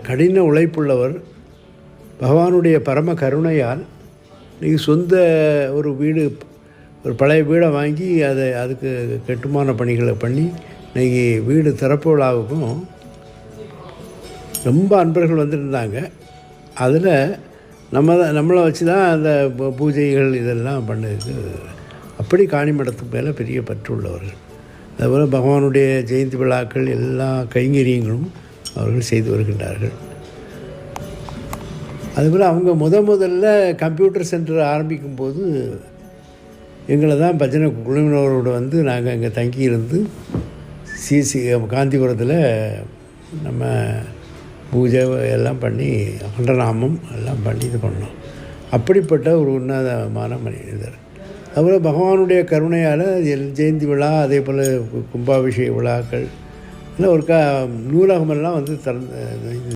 கடின உழைப்புள்ளவர். பகவானுடைய பரம கருணையால் இன்றைக்கி சொந்த ஒரு வீடு, ஒரு பழைய வீடை வாங்கி அதுக்கு கட்டுமான பணிகளை பண்ணி இன்றைக்கி வீடு திறப்பு விழாவுக்கும் ரொம்ப அன்பர்கள் வந்துருந்தாங்க. அதில் நம்மளை வச்சு தான் அந்த பூஜைகள் இதெல்லாம் பண்ணதுக்கு அப்படி காணிமடத்துக்கு மேலே பெரிய பற்று உள்ளவர்கள். அதுபோல் பகவானுடைய ஜெயந்தி விழாக்கள் எல்லா கைங்கரியங்களும் அவர்கள் செய்து வருகின்றார்கள். அதுபோல் அவங்க முதல்ல கம்ப்யூட்டர் சென்டர் ஆரம்பிக்கும்போது எங்களை தான் பஜனை குழுவினரோடு வந்து நாங்கள் இங்கே தங்கியிருந்து காந்திபுரத்தில் நம்ம பூஜை எல்லாம் பண்ணி அகண்டநாமம் எல்லாம் பண்ணி இது பண்ணோம். அப்படிப்பட்ட ஒரு உன்னதமான மனிதர். அதுபோல் பகவானுடைய கருணையால் ஜெயந்தி விழா, அதே போல் கும்பாபிஷேக விழாக்கள் எல்லாம் ஒரு நூலகமெல்லாம் வந்து திறந்து